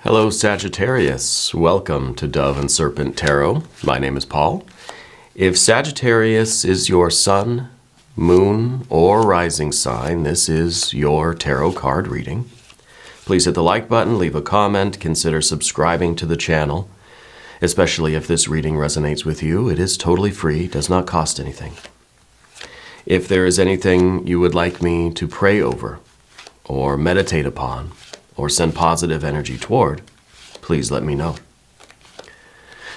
Hello Sagittarius, welcome to Dove and Serpent Tarot. My name is Paul. If Sagittarius is your sun, moon, or rising sign, this is your tarot card reading. Please hit the like button, leave a comment, consider subscribing to the channel. Especially if this reading resonates with you, it is totally free, does not cost anything. If there is anything you would like me to pray over, or meditate upon, or send positive energy toward, please let me know.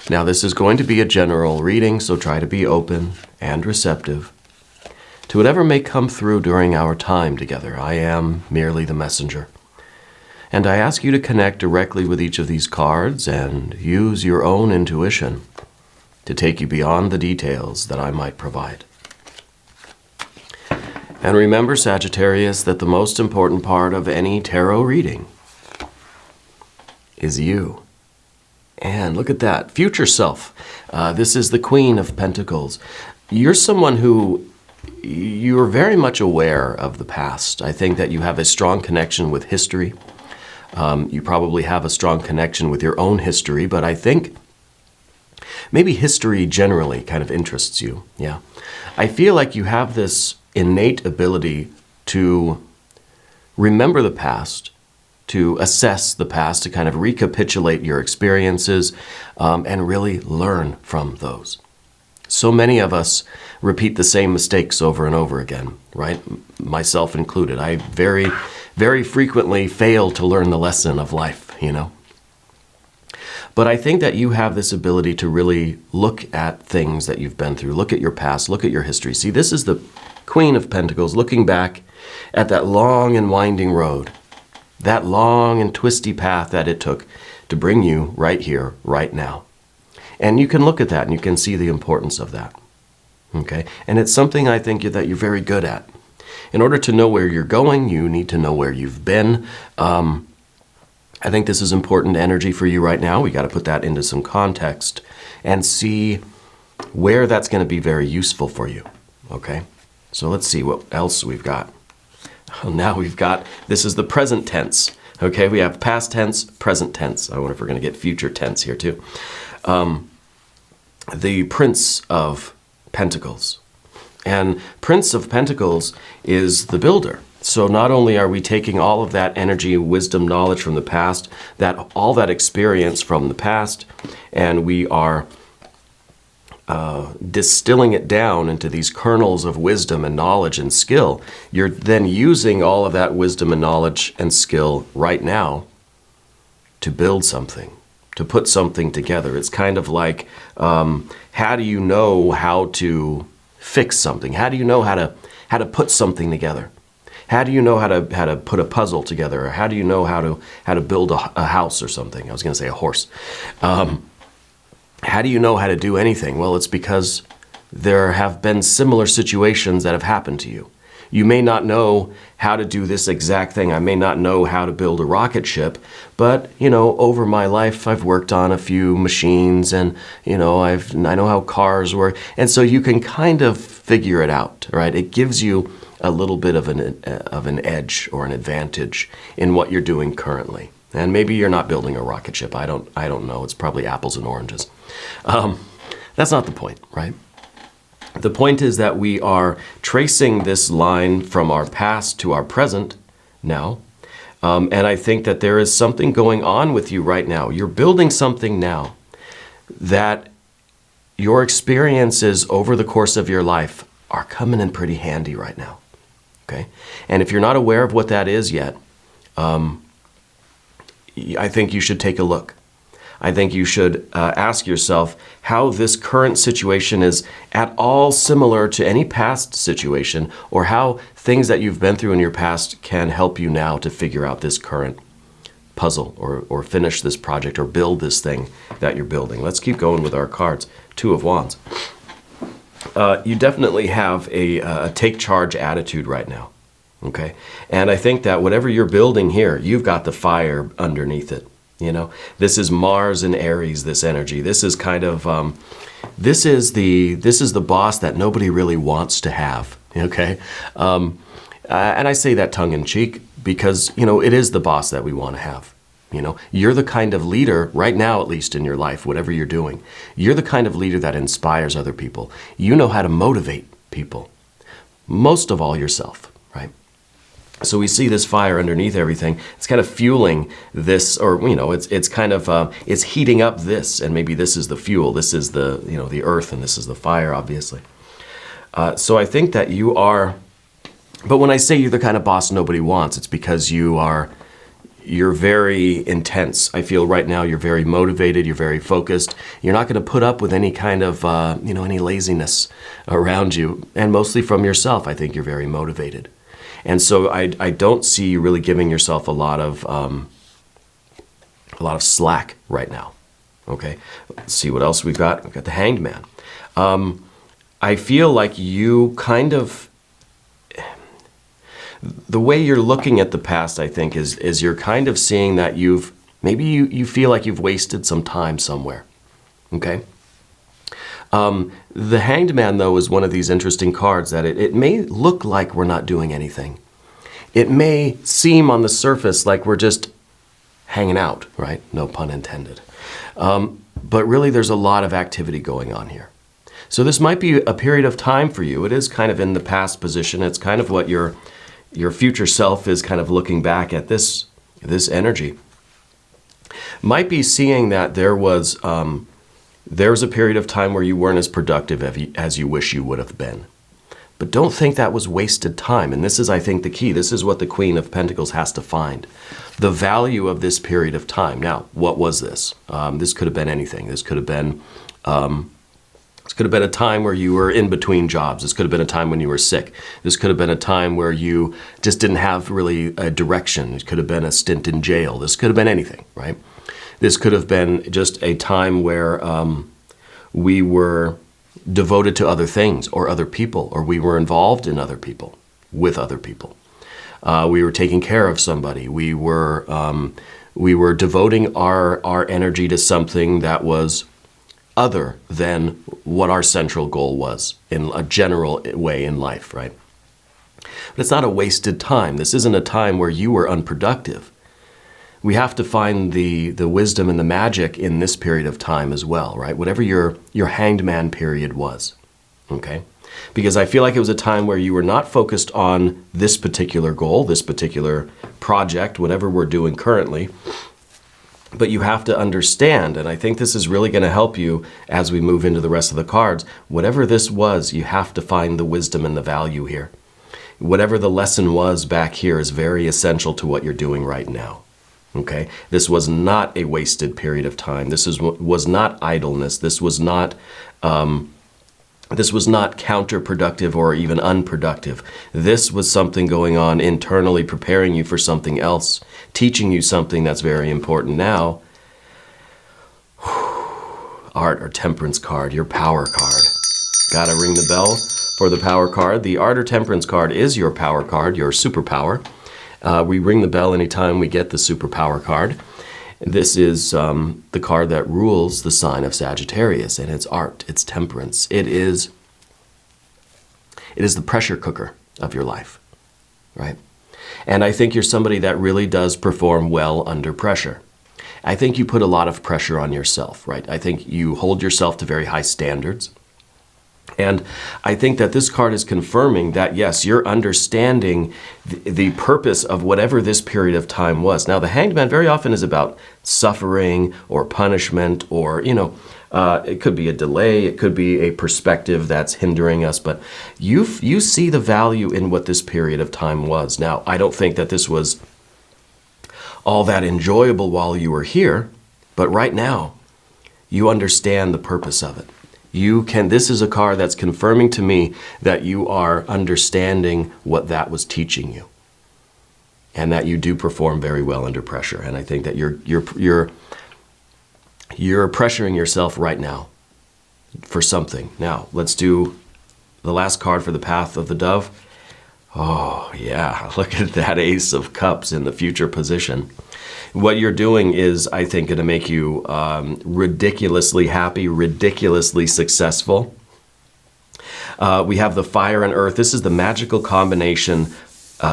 Now this is going to be a general reading, so try to be open and receptive to whatever may come through during our time together. I am merely the messenger. And I ask you to connect directly with each of these cards and use your own intuition to take you beyond the details that I might provide. And remember, Sagittarius, that the most important part of any tarot reading is you. And look at that, future self. This is the Queen of Pentacles. You're someone who you're very much aware of the past. I think that you have a strong connection with history. You probably have a strong connection with your own history, but I think maybe history generally kind of interests you. Yeah. I feel like you have this innate ability to remember the past, to assess the past, to kind of recapitulate your experiences, and really learn from those. So many of us repeat the same mistakes over and over again, right? Myself included. I very, very frequently fail to learn the lesson of life, you know? But I think that you have this ability to really look at things that you've been through, look at your past, look at your history. See, this is the Queen of Pentacles looking back at that long and winding road, that long and twisty path that it took to bring you right here, right now. And you can look at that and you can see the importance of that. Okay? And it's something I think that you're very good at. In order to know where you're going, you need to know where you've been. I think this is important energy for you right now. We got to put that into some context and see where that's going to be very useful for you. Okay? So let's see what else we've got. Now we've got, this is the present tense. Okay, we have past tense, present tense. I wonder if we're going to get future tense here too. The Prince of Pentacles. And Prince of Pentacles is the builder. So not only are we taking all of that energy, wisdom, knowledge from the past, all that experience from the past, and we are distilling it down into these kernels of wisdom and knowledge and skill. You're then using all of that wisdom and knowledge and skill right now to build something, to put something together. It's kind of like, how do you know how to fix something? How do you know how to put something together? How do you know how to put a puzzle together? Or how do you know how to build a house or something? I was going to say a horse. How do you know how to do anything? Well, it's because there have been similar situations that have happened to you. You may not know how to do this exact thing. I may not know how to build a rocket ship, but, you know, over my life, I've worked on a few machines and, you know, I know how cars work. And so you can kind of figure it out, right? It gives you a little bit of an edge or an advantage in what you're doing currently. And maybe you're not building a rocket ship. I don't know. It's probably apples and oranges. That's not the point, right? The point is that we are tracing this line from our past to our present now. And I think that there is something going on with you right now. You're building something now that your experiences over the course of your life are coming in pretty handy right now. Okay? And if you're not aware of what that is yet, I think you should take a look. I think you should ask yourself how this current situation is at all similar to any past situation, or how things that you've been through in your past can help you now to figure out this current puzzle, or finish this project, or build this thing that you're building. Let's keep going with our cards. Two of Wands. You definitely have a take charge attitude right now. Okay? And I think that whatever you're building here, you've got the fire underneath it. You know, this is Mars and Aries, this energy. This is kind of, this is the boss that nobody really wants to have. Okay? And I say that tongue in cheek because, you know, it is the boss that we want to have. You're the kind of leader, right now at least in your life, whatever you're doing, you're the kind of leader that inspires other people. You know how to motivate people. Most of all yourself, right? So we see this fire underneath everything. It's kind of fueling this, or, it's kind of, it's heating up this, and maybe this is the fuel. This is the, the earth, and this is the fire, obviously. So I think that you are, but when I say you're the kind of boss nobody wants, it's because you're very intense. I feel right now you're very motivated, you're very focused. You're not going to put up with any kind of, any laziness around you, and mostly from yourself. I think you're very motivated. And so I don't see you really giving yourself a lot of slack right now. Okay, let's see what else we've got. We've got the Hanged Man. I feel like you kind of, the way you're looking at the past, I think, is you're kind of seeing that maybe you feel like you've wasted some time somewhere. Okay. The Hanged Man, though, is one of these interesting cards that it may look like we're not doing anything. It may seem on the surface like we're just hanging out, right? No pun intended. But really, there's a lot of activity going on here. So this might be a period of time for you. It is kind of in the past position. It's kind of what your future self is kind of looking back at this energy. Might be seeing that there was a period of time where you weren't as productive as you wish you would have been. But don't think that was wasted time. And this is, I think, the key. This is what the Queen of Pentacles has to find. The value of this period of time. Now, what was this? This could have been anything. This could have been a time where you were in between jobs. This could have been a time when you were sick. This could have been a time where you just didn't have really a direction. It could have been a stint in jail. This could have been anything, right? This could have been just a time where we were devoted to other things or other people, or we were involved in other people, with other people. We were taking care of somebody. We were devoting our energy to something that was other than what our central goal was in a general way in life, right? But it's not a wasted time. This isn't a time where you were unproductive. We have to find the wisdom and the magic in this period of time as well, right? Whatever your Hanged Man period was, okay? Because I feel like it was a time where you were not focused on this particular goal, this particular project, whatever we're doing currently, but you have to understand, and I think this is really going to help you as we move into the rest of the cards, whatever this was, you have to find the wisdom and the value here. Whatever the lesson was back here is very essential to what you're doing right now. Okay, this was not a wasted period of time. This was not idleness. This was not counterproductive or even unproductive. This was something going on internally, preparing you for something else, teaching you something that's very important now. Art or Temperance card, your power card. Gotta ring the bell for the power card. The Art or Temperance card is your power card, your superpower. We ring the bell anytime we get the superpower card. This is the card that rules the sign of Sagittarius, and it's art, it's temperance. It is the pressure cooker of your life, right? And I think you're somebody that really does perform well under pressure. I think you put a lot of pressure on yourself, right? I think you hold yourself to very high standards. And I think that this card is confirming that, yes, you're understanding the purpose of whatever this period of time was. Now, the Hanged Man very often is about suffering or punishment or, it could be a delay. It could be a perspective that's hindering us. But you see the value in what this period of time was. Now, I don't think that this was all that enjoyable while you were here. But right now, you understand the purpose of it. This is a card that's confirming to me that you are understanding what that was teaching you, and that you do perform very well under pressure. And I think that you're pressuring yourself right now for something. Now, let's do the last card for the Path of the Dove. Oh, yeah, look at that Ace of Cups in the future position. What you're doing is, I think, going to make you ridiculously happy, ridiculously successful. We have the Fire and Earth. This is the magical combination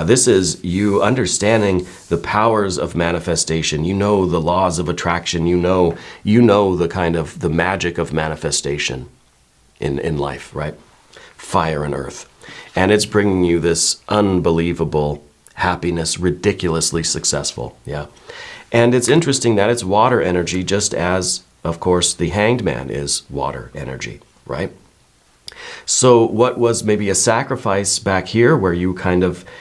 This is you understanding the powers of manifestation. You know the laws of attraction. You know the kind of the magic of manifestation in life, right? Fire and earth. And it's bringing you this unbelievable happiness, ridiculously successful. Yeah. And it's interesting that it's water energy, just as, of course, the Hanged Man is water energy, right? So what was maybe a sacrifice back here where you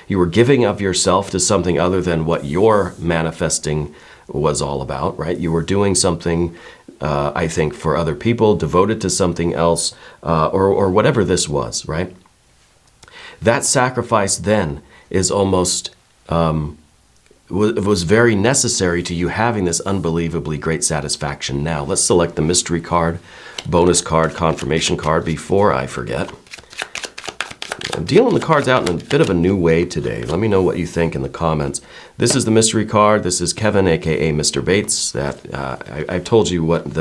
were giving of yourself to something other than what your manifesting was all about, right? You were doing something, I think, for other people, devoted to something else, or whatever this was, right? That sacrifice then is almost, was very necessary to you having this unbelievably great satisfaction now. Let's select the mystery card, bonus card, confirmation card before I forget. I'm dealing the cards out in a bit of a new way today. Let me know what you think in the comments. This is the mystery card. This is Kevin, aka Mr. Bates. That I told you what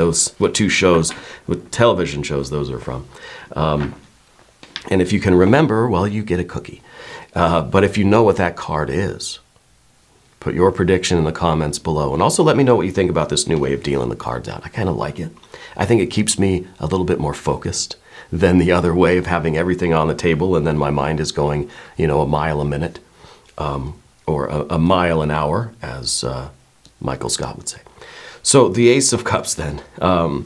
two shows, what television shows those are from. And if you can remember, well, you get a cookie. But if you know what that card is, put your prediction in the comments below. And also let me know what you think about this new way of dealing the cards out. I kind of like it. I think it keeps me a little bit more focused than the other way of having everything on the table and then my mind is going, a mile a minute, or a mile an hour, as Michael Scott would say. So the Ace of Cups then.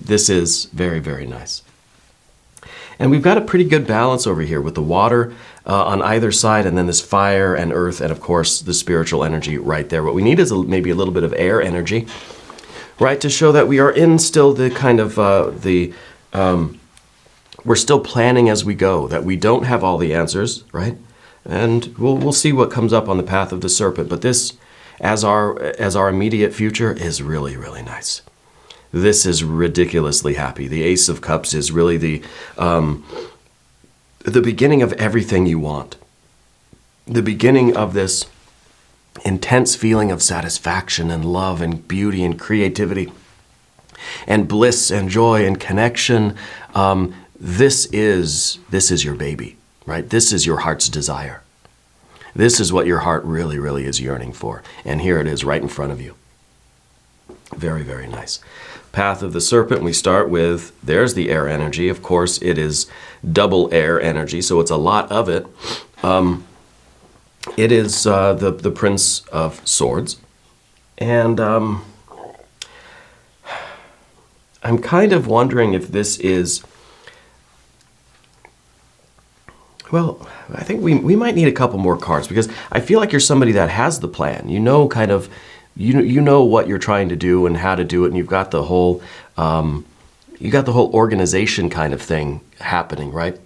This is very, very nice. And we've got a pretty good balance over here with the water on either side, and then this fire and earth, and of course the spiritual energy right there. What we need is maybe a little bit of air energy, right, to show that we are in still the kind of we're still planning as we go, that we don't have all the answers, right? And we'll see what comes up on the path of the serpent. But this, as our immediate future, is really, really nice. This is ridiculously happy. The Ace of Cups is really the beginning of everything you want. The beginning of this intense feeling of satisfaction and love and beauty and creativity and bliss and joy and connection. This is your baby, right? This is your heart's desire. This is what your heart really, really is yearning for. And here it is right in front of you. Very, very nice. Path of the Serpent, we start with, there's the air energy. Of course, it is double air energy, so it's a lot of it. It is the Prince of Swords. And I'm kind of wondering if this is, well, I think we might need a couple more cards, because I feel like you're somebody that has the plan. You know what you're trying to do and how to do it, and you've got the whole organization kind of thing happening, right?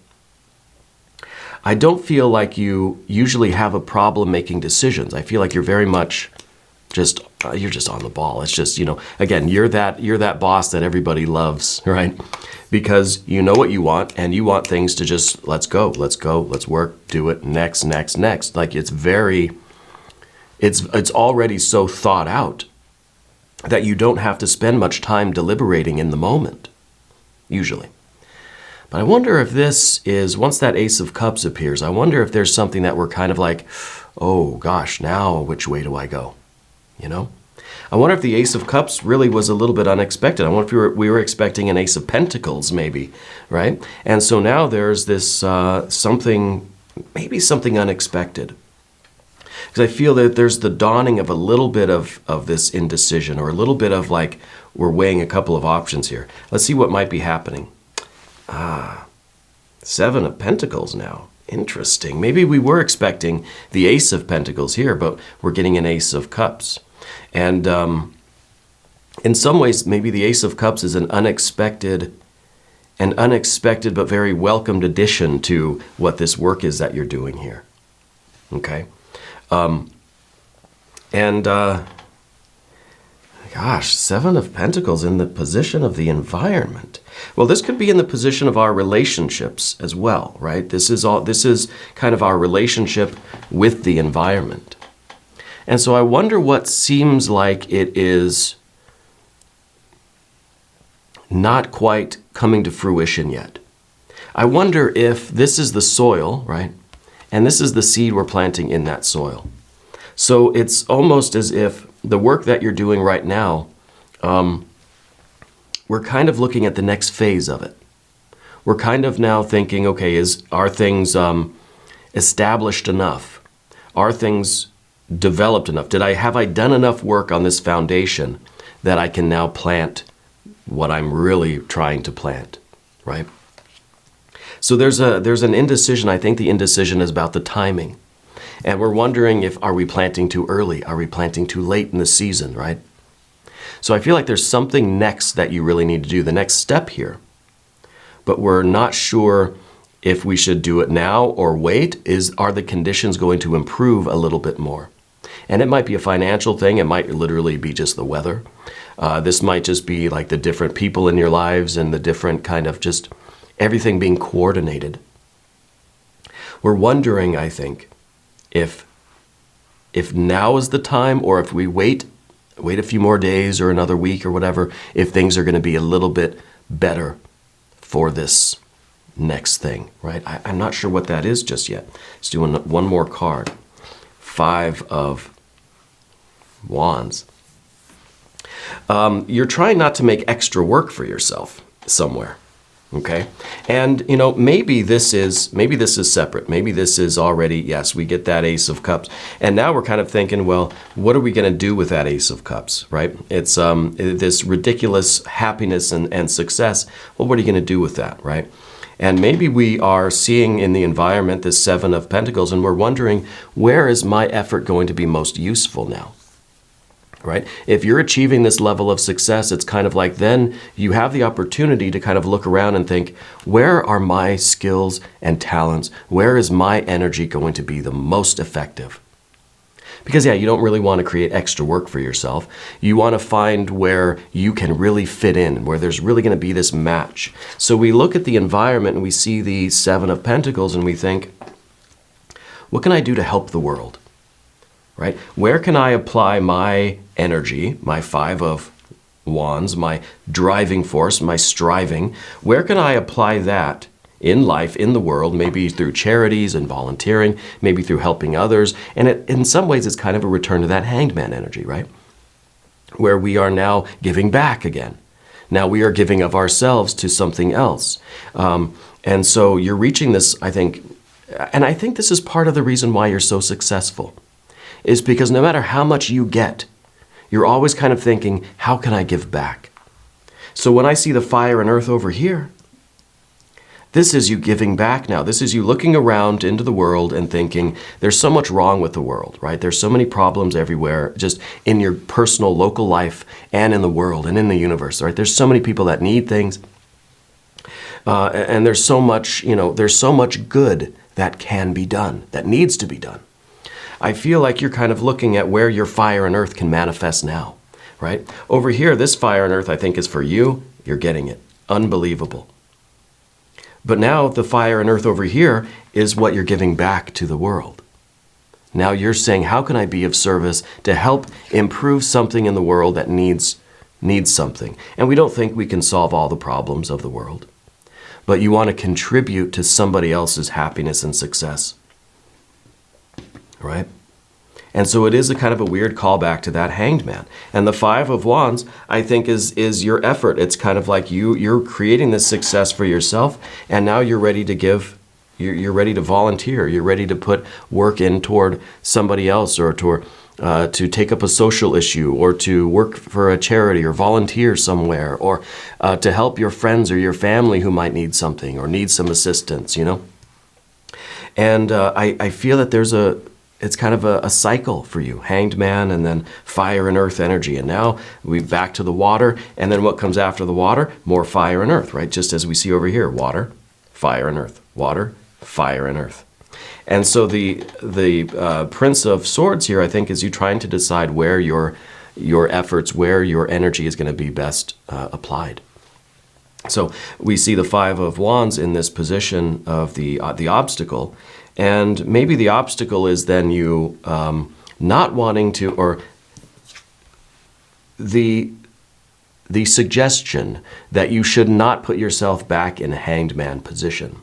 I don't feel like you usually have a problem making decisions. I feel like you're very much you're just on the ball. It's just, again, you're that boss that everybody loves, right? Because you know what you want, and you want things to just, let's go, let's work, do it, next. Like it's already so thought out that you don't have to spend much time deliberating in the moment, usually. But I wonder if this is, once that Ace of Cups appears, I wonder if there's something that we're kind of like, oh gosh, now which way do I go? I wonder if the Ace of Cups really was a little bit unexpected. I wonder if we were expecting an Ace of Pentacles maybe, right? And so now there's this something unexpected. Because I feel that there's the dawning of a little bit of this indecision, or a little bit of like, we're weighing a couple of options here. Let's see what might be happening. Seven of Pentacles now. Interesting. Maybe we were expecting the Ace of Pentacles here, but we're getting an Ace of Cups. And in some ways, maybe the Ace of Cups is an unexpected but very welcomed addition to what this work is that you're doing here. Okay? Gosh, Seven of Pentacles in the position of the environment. Well, this could be in the position of our relationships as well, right? This is kind of our relationship with the environment. And so I wonder what seems like it is not quite coming to fruition yet. I wonder if this is the soil, right? And this is the seed we're planting in that soil. So it's almost as if the work that you're doing right now, we're kind of looking at the next phase of it. We're kind of now thinking, okay, are things established enough? Are things developed enough? Have I done enough work on this foundation that I can now plant what I'm really trying to plant, right? So there's an indecision. I think the indecision is about the timing. And we're wondering are we planting too early? Are we planting too late in the season, right? So I feel like there's something next that you really need to do, the next step here. But we're not sure if we should do it now or wait. Are the conditions going to improve a little bit more? And it might be a financial thing. It might literally be just the weather. This might just be like the different people in your lives and the different kind of just everything being coordinated. We're wondering, I think, if now is the time, or if we wait a few more days or another week or whatever, if things are going to be a little bit better for this next thing, right? I'm not sure what that is just yet. Let's do one more card. 5 of Wands. You're trying not to make extra work for yourself somewhere, okay? And maybe this is separate. Maybe this is already, yes, we get that Ace of Cups, and now we're kind of thinking, well, what are we going to do with that Ace of Cups, right? It's this ridiculous happiness and success. Well, what are you going to do with that, right? And maybe we are seeing in the environment this 7 of Pentacles, and we're wondering, where is my effort going to be most useful now? Right? If you're achieving this level of success, it's kind of like then you have the opportunity to kind of look around and think, where are my skills and talents? Where is my energy going to be the most effective? Because you don't really want to create extra work for yourself. You want to find where you can really fit in, where there's really going to be this match. So we look at the environment and we see the 7 of Pentacles and we think, what can I do to help the world? Right? Where can I apply my energy, my 5 of Wands, my driving force, my striving? Where can I apply that in life, in the world, maybe through charities and volunteering, maybe through helping others? And in some ways, it's kind of a return to that Hanged Man energy, right? Where we are now giving back again. Now we are giving of ourselves to something else. And so you're reaching this, I think, and I think this is part of the reason why you're so successful, is because no matter how much you get, you're always kind of thinking, how can I give back? So when I see the fire and earth over here, this is you giving back now. This is you looking around into the world and thinking, there's so much wrong with the world, right? There's so many problems everywhere, just in your personal, local life and in the world and in the universe, right? There's so many people that need things. And there's so much, there's so much good that can be done, that needs to be done. I feel like you're kind of looking at where your fire and earth can manifest now, right? Over here, this fire and earth, I think, is for you. You're getting it. Unbelievable. But now the fire and earth over here is what you're giving back to the world. Now you're saying, how can I be of service to help improve something in the world that needs something? And we don't think we can solve all the problems of the world, but you want to contribute to somebody else's happiness and success. Right? And so it is a kind of a weird callback to that Hanged Man. And the 5 of Wands, I think, is your effort. It's kind of like you're creating this success for yourself, and now you're ready to give, you're ready to volunteer, you're ready to put work in toward somebody else, or to take up a social issue, or to work for a charity, or volunteer somewhere, or to help your friends or your family who might need something or need some assistance, And I feel that it's kind of a cycle for you. Hanged Man, and then fire and earth energy. And now we're back to the water. And then what comes after the water? More fire and earth, right? Just as we see over here, water, fire and earth, water, fire and earth. And so the Prince of Swords here, I think, is you trying to decide where your efforts, where your energy is going to be best applied. So we see the 5 of Wands in this position of the obstacle. And maybe the obstacle is then you not wanting to, or the suggestion that you should not put yourself back in a Hanged Man position.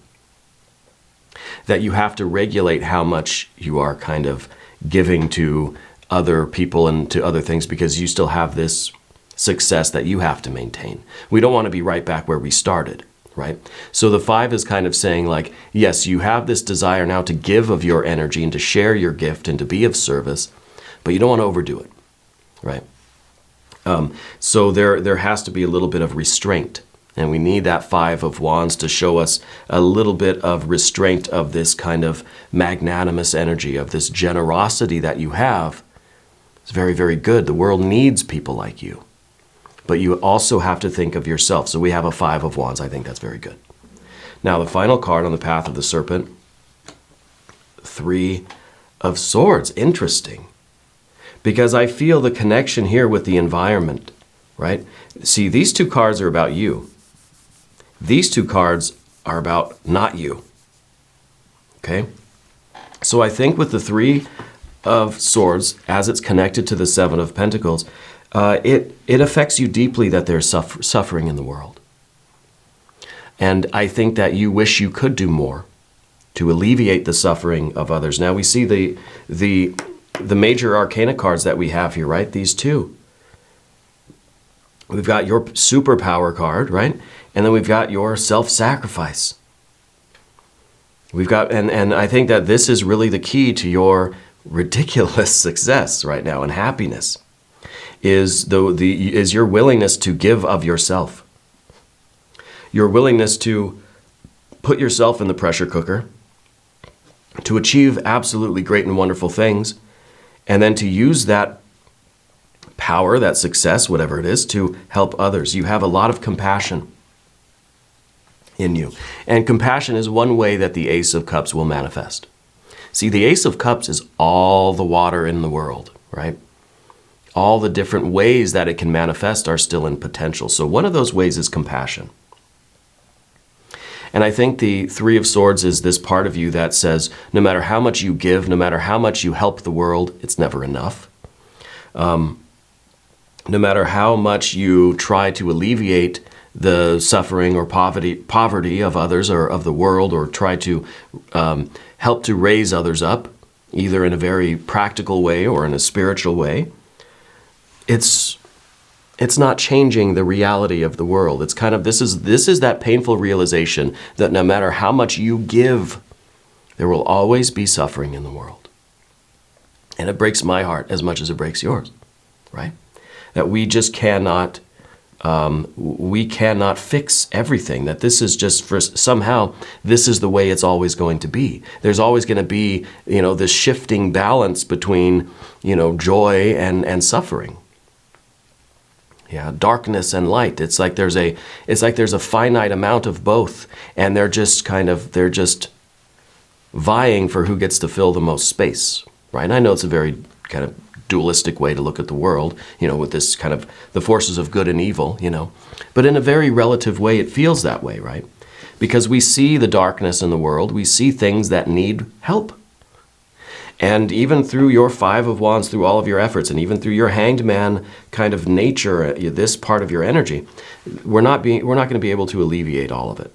that you have to regulate how much you are kind of giving to other people and to other things, because you still have this success that you have to maintain. We don't want to be right back where we started, right? So the 5 is kind of saying like, yes, you have this desire now to give of your energy and to share your gift and to be of service, but you don't want to overdo it, right? So there has to be a little bit of restraint, and we need that 5 of Wands to show us a little bit of restraint of this kind of magnanimous energy, of this generosity that you have. It's very, very good. The world needs people like you, but you also have to think of yourself. So we have a 5 of Wands. I think that's very good. Now the final card on the path of the Serpent, 3 of Swords. Interesting. Because I feel the connection here with the environment, right? See, these 2 cards are about you. These 2 cards are about not you, okay? So I think with the 3 of Swords, as it's connected to the 7 of Pentacles, it affects you deeply that there's suffering in the world. And I think that you wish you could do more to alleviate the suffering of others. Now we see the major arcana cards that we have here, right? These 2. We've got your superpower card, right? And then we've got your self-sacrifice. We've got, and I think that this is really the key to your ridiculous success right now and happiness, is your willingness to give of yourself. Your willingness to put yourself in the pressure cooker, to achieve absolutely great and wonderful things, and then to use that power, that success, whatever it is, to help others. You have a lot of compassion in you. And compassion is one way that the Ace of Cups will manifest. See, the Ace of Cups is all the water in the world, right? All the different ways that it can manifest are still in potential. So one of those ways is compassion. And I think the 3 of Swords is this part of you that says, no matter how much you give, no matter how much you help the world, it's never enough. No matter how much you try to alleviate the suffering or poverty of others or of the world, or try to help to raise others up, either in a very practical way or in a spiritual way, it's not changing the reality of the world. It's kind of, this is that painful realization that no matter how much you give, there will always be suffering in the world. And it breaks my heart as much as it breaks yours, right? That we just cannot fix everything, that this is just somehow this is the way it's always going to be. There's always going to be, this shifting balance between, joy and suffering. Yeah, darkness and light. It's like there's a finite amount of both, and they're just vying for who gets to fill the most space, right? And I know it's a very kind of dualistic way to look at the world, with this kind of the forces of good and evil, but in a very relative way, it feels that way, right? Because we see the darkness in the world, we see things that need help. And even through your 5 of Wands, through all of your efforts, and even through your Hanged Man kind of nature, this part of your energy, we're not going to be able to alleviate all of it.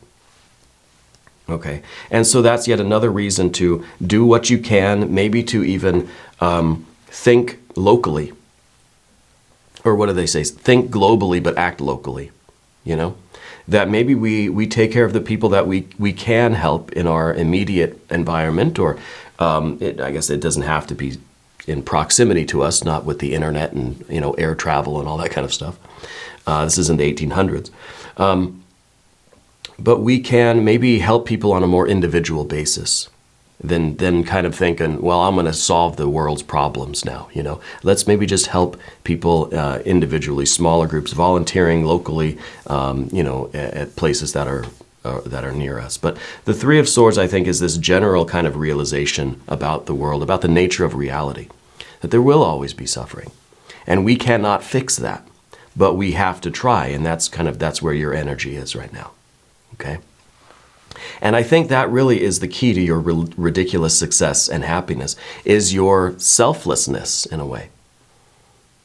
Okay, and so that's yet another reason to do what you can, maybe to even think locally. Or what do they say? Think globally, but act locally, That maybe we take care of the people that we can help in our immediate environment, or I guess it doesn't have to be in proximity to us, not with the internet and air travel and all that kind of stuff. This is in the 1800s. But we can maybe help people on a more individual basis than kind of thinking, well, I'm going to solve the world's problems now. Let's maybe just help people individually, smaller groups, volunteering locally, at places that are near us. But the 3 of Swords, I think, is this general kind of realization about the world, about the nature of reality, that there will always be suffering, and we cannot fix that, but we have to try, and that's where your energy is right now. Okay. And I think that really is the key to your ridiculous success and happiness, is your selflessness in a way.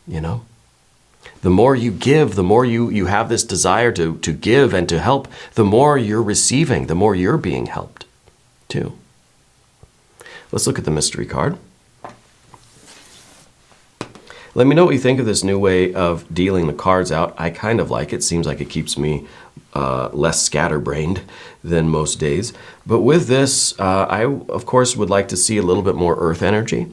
The more you give, the more you have this desire to give and to help, the more you're receiving, the more you're being helped too. Let's look at the mystery card. Let me know what you think of this new way of dealing the cards out. I kind of like it. Seems like it keeps me less scatterbrained than most days. But with this, I, of course, would like to see a little bit more earth energy.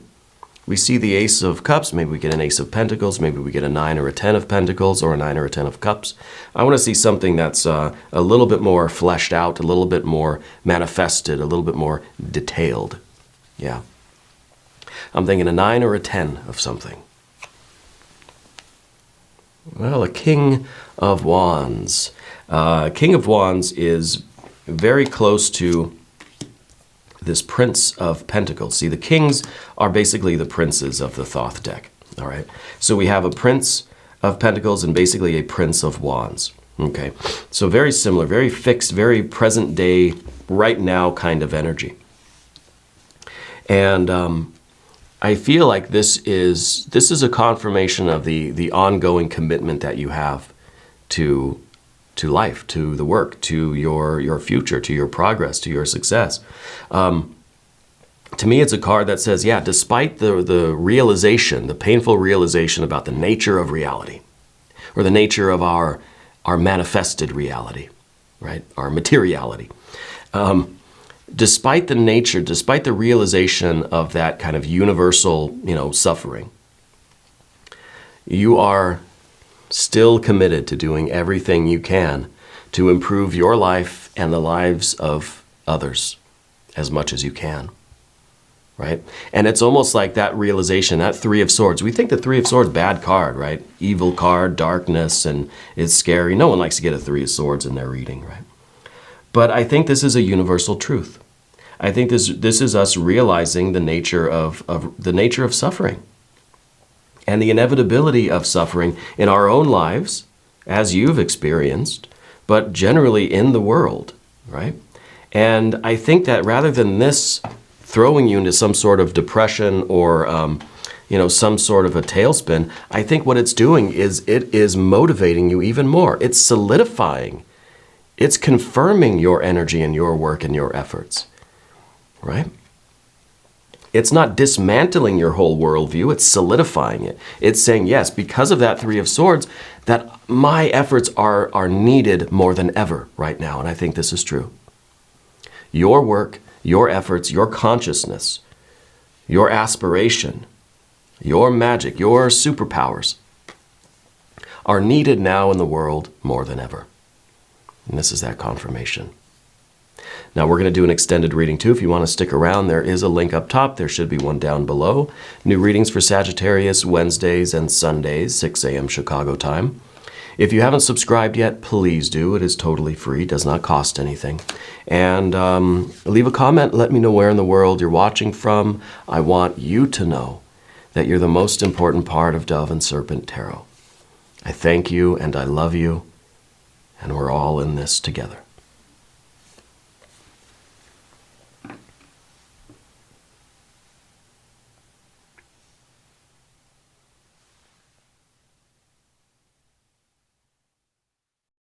We see the Ace of Cups. Maybe we get an Ace of Pentacles. Maybe we get a 9 or a 10 of Pentacles or a 9 or a 10 of Cups. I want to see something that's a little bit more fleshed out, a little bit more manifested, a little bit more detailed. Yeah. I'm thinking a 9 or a 10 of something. Well, a King of Wands. King of Wands is very close to this Prince of Pentacles. See, the kings are basically the princes of the Thoth deck. All right. So we have a Prince of Pentacles and basically a Prince of Wands. Okay. So very similar, very fixed, very present day, right now kind of energy. And I feel like this is a confirmation of the ongoing commitment that you have to life, to the work, to your future, to your progress, to your success. To me, it's a card that says, yeah, despite the realization, the painful realization about the nature of reality, or the nature of our manifested reality, right, our materiality, despite the nature, despite the realization of that kind of universal, suffering, you are still committed to doing everything you can to improve your life and the lives of others as much as you can, right? And it's almost like that realization, that Three of Swords. We think the Three of Swords, bad card, right? Evil card, darkness, and it's scary. No one likes to get a Three of Swords in their reading, right? But I think this is a universal truth. I think this is us realizing the nature of suffering and the inevitability of suffering in our own lives, as you've experienced, but generally in the world, right? And I think that rather than this throwing you into some sort of depression or some sort of a tailspin, I think what it's doing is it is motivating you even more. It's solidifying. It's confirming your energy and your work and your efforts, right? It's not dismantling your whole worldview, it's solidifying it. It's saying, yes, because of that Three of Swords, that my efforts are needed more than ever right now, and I think this is true. Your work, your efforts, your consciousness, your aspiration, your magic, your superpowers are needed now in the world more than ever. And this is that confirmation. Now, we're going to do an extended reading too. If you want to stick around, there is a link up top. There should be one down below. New readings for Sagittarius, Wednesdays and Sundays, 6 a.m. Chicago time. If you haven't subscribed yet, please do. It is totally free, does not cost anything. And leave a comment. Let me know where in the world you're watching from. I want you to know that you're the most important part of Dove and Serpent Tarot. I thank you and I love you, and we're all in this together.